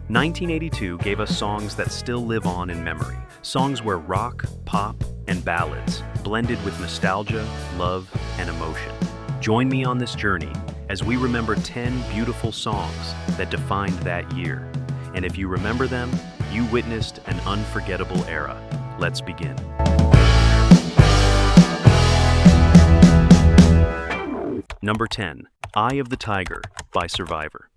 1982 gave us songs that still live on in memory. Songs where rock, pop, and ballads blended with nostalgia, love, and emotion. Join me on this journey as we remember 10 beautiful songs that defined that year. And if you remember them, you witnessed an unforgettable era. Let's begin. Number 10, Eye of the Tiger by Survivor.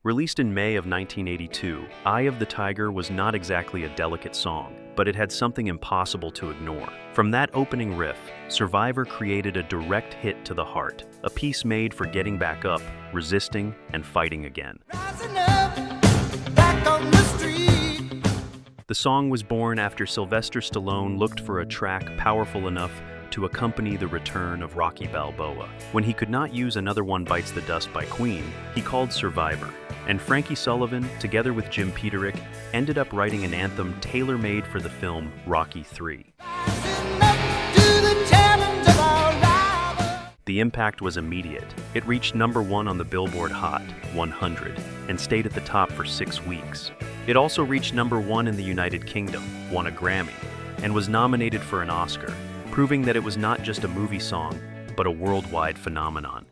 Released in May of 1982, Eye of the Tiger was not exactly a delicate song, but it had something impossible to ignore. From that opening riff, Survivor created a direct hit to the heart, a piece made for getting back up, resisting, and fighting again. The song was born after Sylvester Stallone looked for a track powerful enough to accompany the return of Rocky Balboa. When he could not use Another One Bites the Dust by Queen, he called Survivor. And Frankie Sullivan, together with Jim Peterick, ended up writing an anthem tailor-made for the film Rocky III. The impact was immediate. It reached number 1 on the Billboard Hot 100 and stayed at the top for 6 weeks. It also reached number 1 in the United Kingdom, won a Grammy, and was nominated for an Oscar, proving that it was not just a movie song, but a worldwide phenomenon.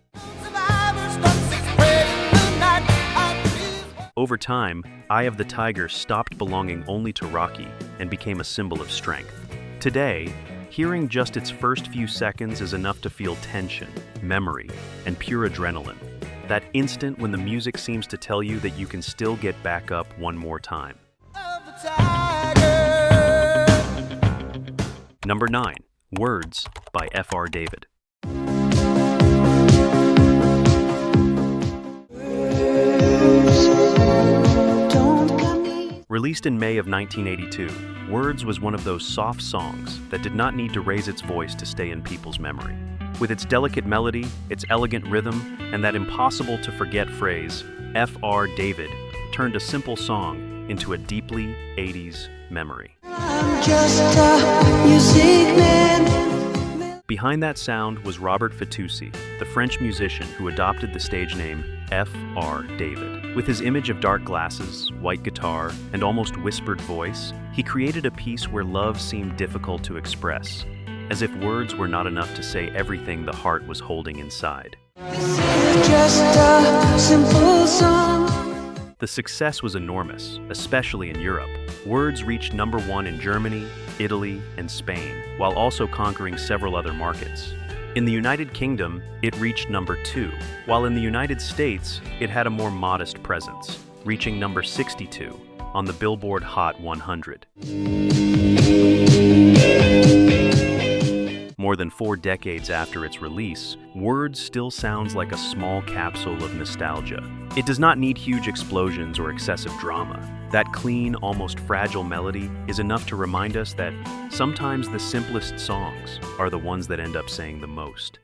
Over time, Eye of the Tiger stopped belonging only to Rocky and became a symbol of strength. Today, hearing just its first few seconds is enough to feel tension, memory, and pure adrenaline. That instant when the music seems to tell you that you can still get back up one more time. Number 9, Words by F.R. David. Released in May of 1982, Words was one of those soft songs that did not need to raise its voice to stay in people's memory. With its delicate melody, its elegant rhythm, and that impossible-to-forget phrase, F.R. David turned a simple song into a deeply 80s memory. I'm just a music man. Behind that sound was Robert Fitoussi, the French musician who adopted the stage name F.R. David. With his image of dark glasses, white guitar, and almost whispered voice, he created a piece where love seemed difficult to express, as if words were not enough to say everything the heart was holding inside. Just a simple song. The success was enormous, especially in Europe. Words reached number 1 in Germany, Italy, and Spain, while also conquering several other markets. In the United Kingdom, it reached number 2, while in the United States, it had a more modest presence, reaching number 62 on the Billboard Hot 100. More than 4 decades after its release, Words still sounds like a small capsule of nostalgia. It does not need huge explosions or excessive drama. That clean, almost fragile melody is enough to remind us that sometimes the simplest songs are the ones that end up saying the most.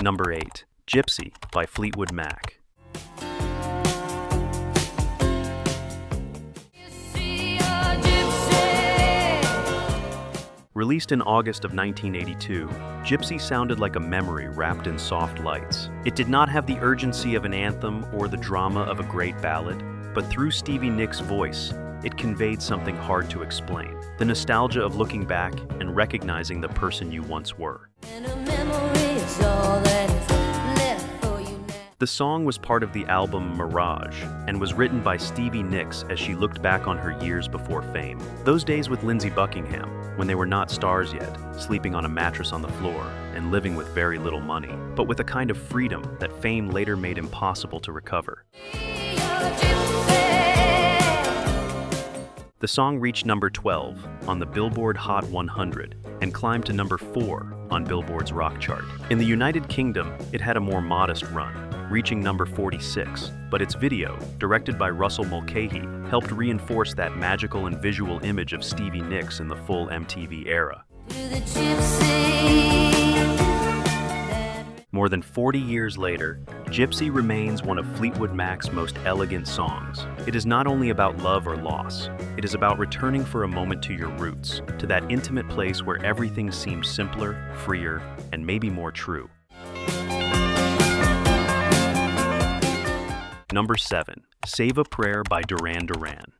Number 8, Gypsy by Fleetwood Mac. Released in August of 1982, Gypsy sounded like a memory wrapped in soft lights. It did not have the urgency of an anthem or the drama of a great ballad, but through Stevie Nicks' voice, it conveyed something hard to explain. The nostalgia of looking back and recognizing the person you once were. The song was part of the album Mirage and was written by Stevie Nicks as she looked back on her years before fame. Those days with Lindsey Buckingham, when they were not stars yet, sleeping on a mattress on the floor and living with very little money, but with a kind of freedom that fame later made impossible to recover. The song reached number 12 on the Billboard Hot 100 and climbed to number 4 on Billboard's rock chart. In the United Kingdom, it had a more modest run, reaching number 46, but its video, directed by Russell Mulcahy, helped reinforce that magical and visual image of Stevie Nicks in the full MTV era. More than 40 years later, Gypsy remains one of Fleetwood Mac's most elegant songs. It is not only about love or loss, it is about returning for a moment to your roots, to that intimate place where everything seems simpler, freer, and maybe more true. Number 7. Save a Prayer by Duran Duran.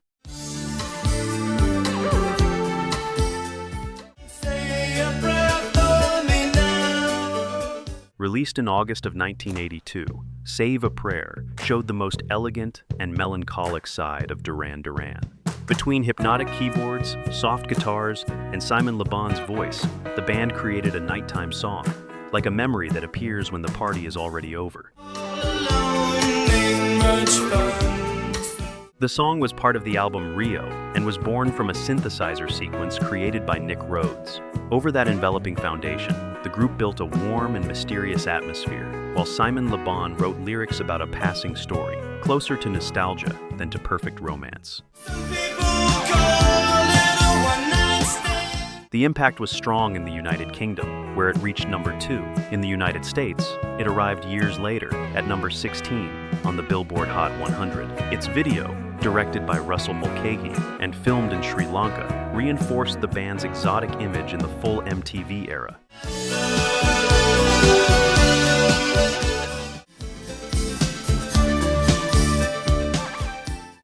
Released in August of 1982, Save a Prayer showed the most elegant and melancholic side of Duran Duran. Between hypnotic keyboards, soft guitars, and Simon Le Bon's voice, the band created a nighttime song, like a memory that appears when the party is already over. The song was part of the album Rio and was born from a synthesizer sequence created by Nick Rhodes. Over that enveloping foundation, the group built a warm and mysterious atmosphere, while Simon Le Bon wrote lyrics about a passing story, closer to nostalgia than to perfect romance. The impact was strong in the United Kingdom, where it reached number 2. In the United States, it arrived years later at number 16 on the Billboard Hot 100. Its video, directed by Russell Mulcahy and filmed in Sri Lanka, reinforced the band's exotic image in the full MTV era.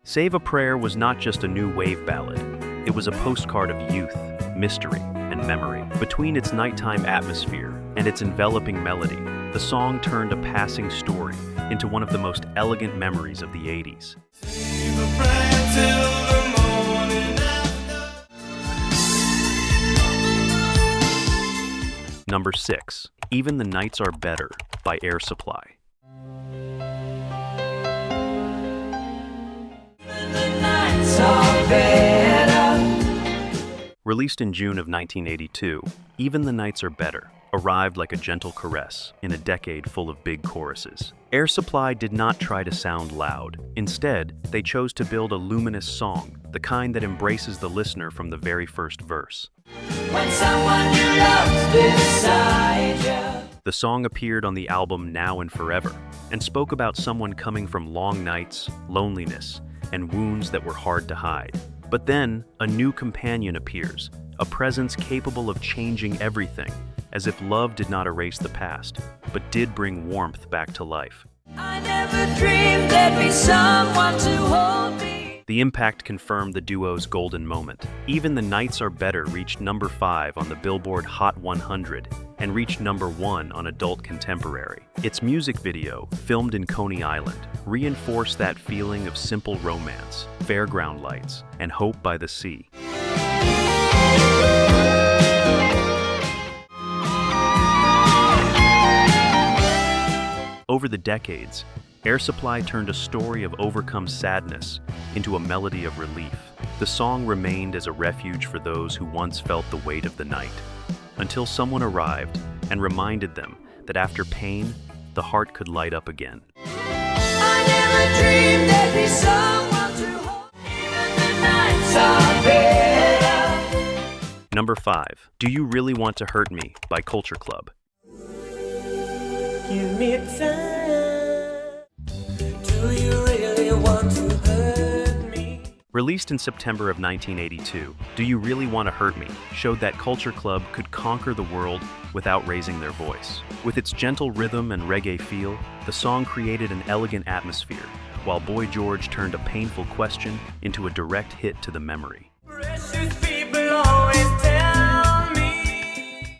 Save a Prayer was not just a new wave ballad, it was a postcard of youth, mystery, and memory. Between its nighttime atmosphere and its enveloping melody, the song turned a passing story into one of the most elegant memories of the 80s. Number 6. Even the Nights Are Better by Air Supply. Released in June of 1982, Even the Nights Are Better arrived like a gentle caress in a decade full of big choruses. Air Supply did not try to sound loud. Instead, they chose to build a luminous song, the kind that embraces the listener from the very first verse. When someone you love's beside you. The song appeared on the album Now and Forever and spoke about someone coming from long nights, loneliness, and wounds that were hard to hide. But then, a new companion appears, a presence capable of changing everything, as if love did not erase the past, but did bring warmth back to life. I never dreamed there'd be someone to hold me. The impact confirmed the duo's golden moment. Even the Nights Are Better reached number 5 on the Billboard Hot 100 and reached number 1 on Adult Contemporary. Its music video, filmed in Coney Island, reinforced that feeling of simple romance, fairground lights, and hope by the sea. Over the decades, Air Supply turned a story of overcome sadness into a melody of relief. The song remained as a refuge for those who once felt the weight of the night, until someone arrived and reminded them that after pain, the heart could light up again. I never dreamed there'd be someone to hold, even the nights are better. Number 5. Do You Really Want to Hurt Me by Culture Club. Give me time. Do you really want to hurt me? Released in September of 1982, Do You Really Want to Hurt Me showed that Culture Club could conquer the world without raising their voice. With its gentle rhythm and reggae feel, the song created an elegant atmosphere, while Boy George turned a painful question into a direct hit to the memory.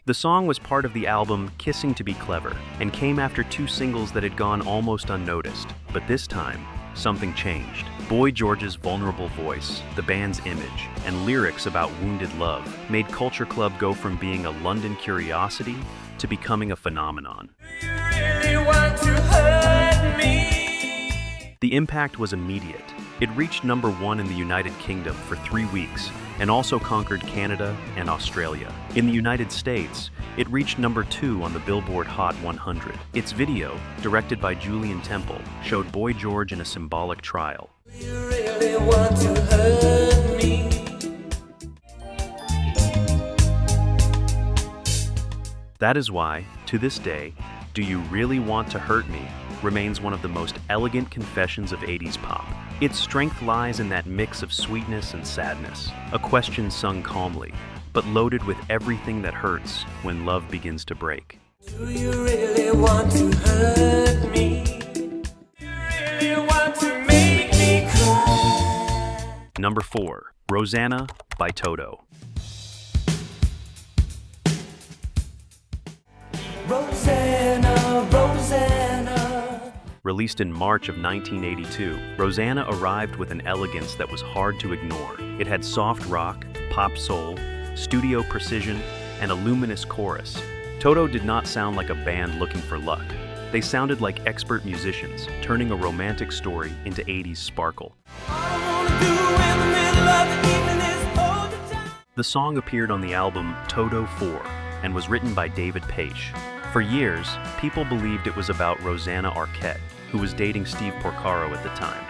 The song was part of the album Kissing to Be Clever and came after 2 singles that had gone almost unnoticed. But this time, something changed. Boy George's vulnerable voice, the band's image, and lyrics about wounded love made Culture Club go from being a London curiosity to becoming a phenomenon. Do you really want to hurt me? The impact was immediate. It reached number 1 in the United Kingdom for 3 weeks and also conquered Canada and Australia. In the United States, it reached number 2 on the Billboard Hot 100. Its video, directed by Julian Temple, showed Boy George in a symbolic trial. Do you really want to hurt me? That is why, to this day, Do You Really Want to Hurt Me remains one of the most elegant confessions of 80s pop. Its strength lies in that mix of sweetness and sadness, a question sung calmly, but loaded with everything that hurts when love begins to break. Do you really want to hurt me? Do you really want to make me cry? Number 4. Rosanna by Toto. Rosanna, Rosanna. Released in March of 1982, Rosanna arrived with an elegance that was hard to ignore. It had soft rock, pop soul, studio precision, and a luminous chorus. Toto did not sound like a band looking for luck. They sounded like expert musicians, turning a romantic story into 80s sparkle. The song appeared on the album Toto 4 and was written by David Paich. For years, people believed it was about Rosanna Arquette, who was dating Steve Porcaro at the time.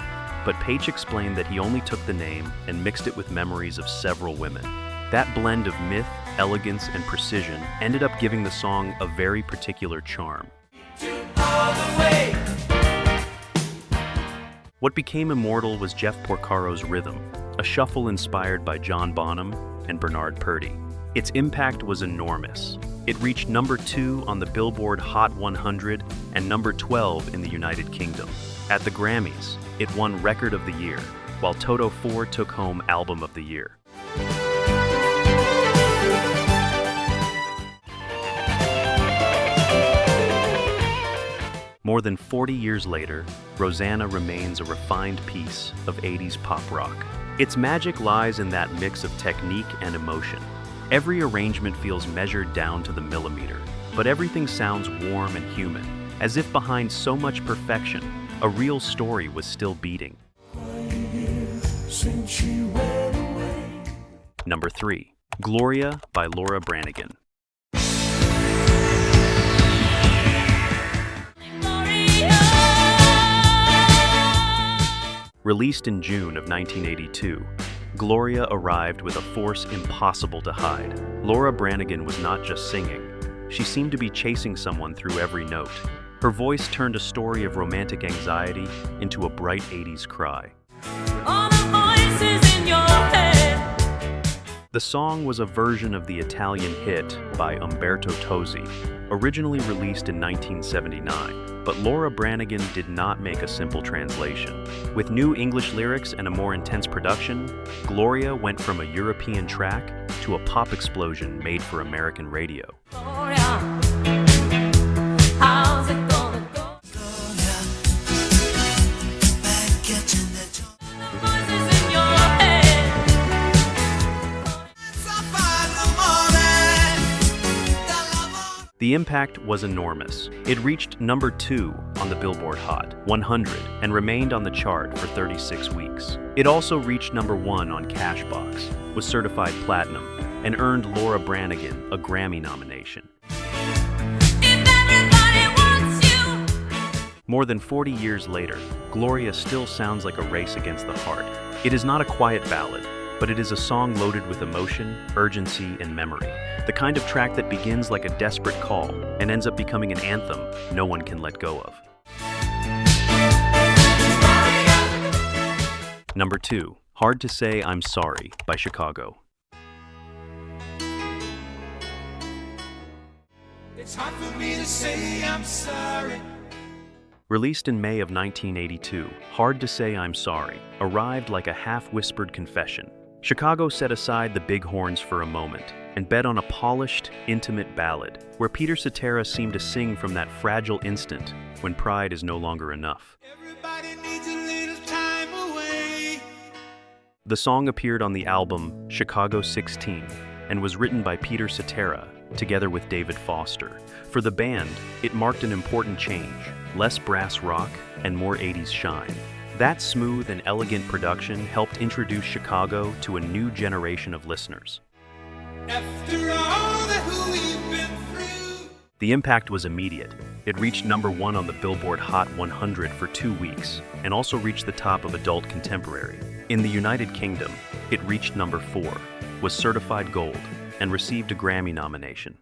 But Paich explained that he only took the name and mixed it with memories of several women. That blend of myth, elegance, and precision ended up giving the song a very particular charm. What became immortal was Jeff Porcaro's rhythm, a shuffle inspired by John Bonham and Bernard Purdie. Its impact was enormous. It reached number 2 on the Billboard Hot 100 and number 12 in the United Kingdom. At the Grammys, it won Record of the Year, while Toto 4 took home Album of the Year. More than 40 years later, Rosanna remains a refined piece of 80s pop rock. Its magic lies in that mix of technique and emotion. Every arrangement feels measured down to the millimeter, but everything sounds warm and human, as if behind so much perfection, a real story was still beating. Number 3. Gloria by Laura Branigan. Released in June of 1982, Gloria arrived with a force impossible to hide. Laura Branigan was not just singing. She seemed to be chasing someone through every note. Her voice turned a story of romantic anxiety into a bright 80s cry. All the voices in your head. The song was a version of the Italian hit by Umberto Tozzi, originally released in 1979. But Laura Branigan did not make a simple translation. With new English lyrics and a more intense production, Gloria went from a European track to a pop explosion made for American radio. Gloria, how's it gonna go? Gloria, back at you, the voices in your head. The impact was enormous. It reached number 2 on the Billboard Hot 100 and remained on the chart for 36 weeks. It also reached number 1 on Cashbox, was certified platinum, and earned Laura Branigan a Grammy nomination. If everybody wants you. More than 40 years later, Gloria still sounds like a race against the heart. It is not a quiet ballad, but it is a song loaded with emotion, urgency, and memory. The kind of track that begins like a desperate call and ends up becoming an anthem no one can let go of. Number 2. Hard to Say I'm Sorry by Chicago. It's hard for me to say I'm sorry. Released in May of 1982, Hard to Say I'm Sorry arrived like a half-whispered confession. Chicago set aside the big horns for a moment and bet on a polished, intimate ballad where Peter Cetera seemed to sing from that fragile instant when pride is no longer enough. Everybody needs a little time away. The song appeared on the album Chicago 16 and was written by Peter Cetera together with David Foster. For the band, it marked an important change, less brass rock and more 80s shine. That smooth and elegant production helped introduce Chicago to a new generation of listeners. After all that we've been through. The impact was immediate. It reached number 1 on the Billboard Hot 100 for 2 weeks, and also reached the top of adult contemporary. In the United Kingdom, it reached number 4, was certified gold, and received a Grammy nomination.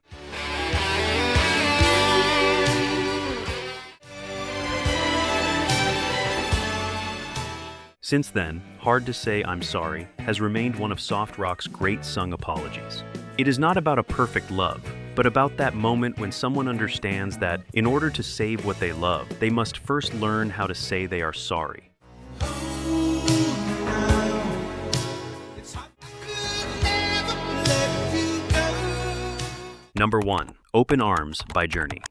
Since then, Hard to Say I'm Sorry has remained one of soft rock's great sung apologies. It is not about a perfect love, but about that moment when someone understands that in order to save what they love, they must first learn how to say they are sorry. Number 1. Open Arms by Journey.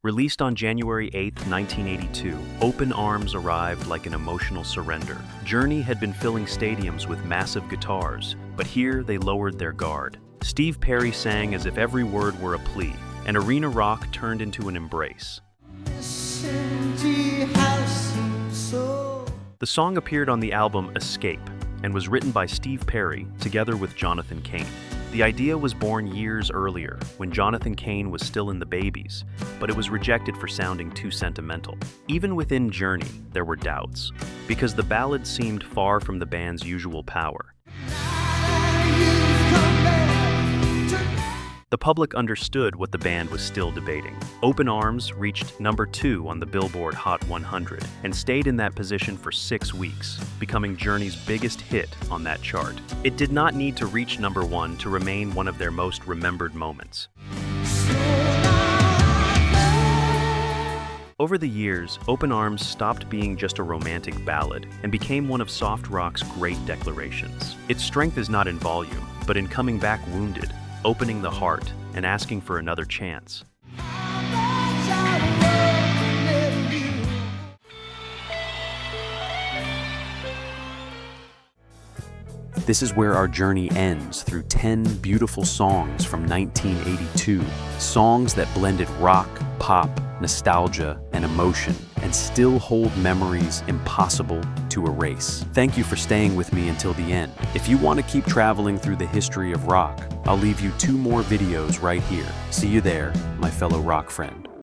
Released on January 8, 1982, Open Arms arrived like an emotional surrender. Journey had been filling stadiums with massive guitars, but here they lowered their guard. Steve Perry sang as if every word were a plea, and arena rock turned into an embrace. The song appeared on the album Escape and was written by Steve Perry together with Jonathan Cain. The idea was born years earlier when Jonathan Cain was still in the Babies, but it was rejected for sounding too sentimental. Even within Journey, there were doubts, because the ballads seemed far from the band's usual power. The public understood what the band was still debating. Open Arms reached number 2 on the Billboard Hot 100 and stayed in that position for 6 weeks, becoming Journey's biggest hit on that chart. It did not need to reach number 1 to remain one of their most remembered moments. Over the years, Open Arms stopped being just a romantic ballad and became one of soft rock's great declarations. Its strength is not in volume, but in coming back wounded, opening the heart, and asking for another chance. This is where our journey ends through 10 beautiful songs from 1982. Songs that blended rock, pop, nostalgia, and emotion, and still hold memories impossible to erase. Thank you for staying with me until the end. If you want to keep traveling through the history of rock, I'll leave you 2 more videos right here. See you there, my fellow rock friend.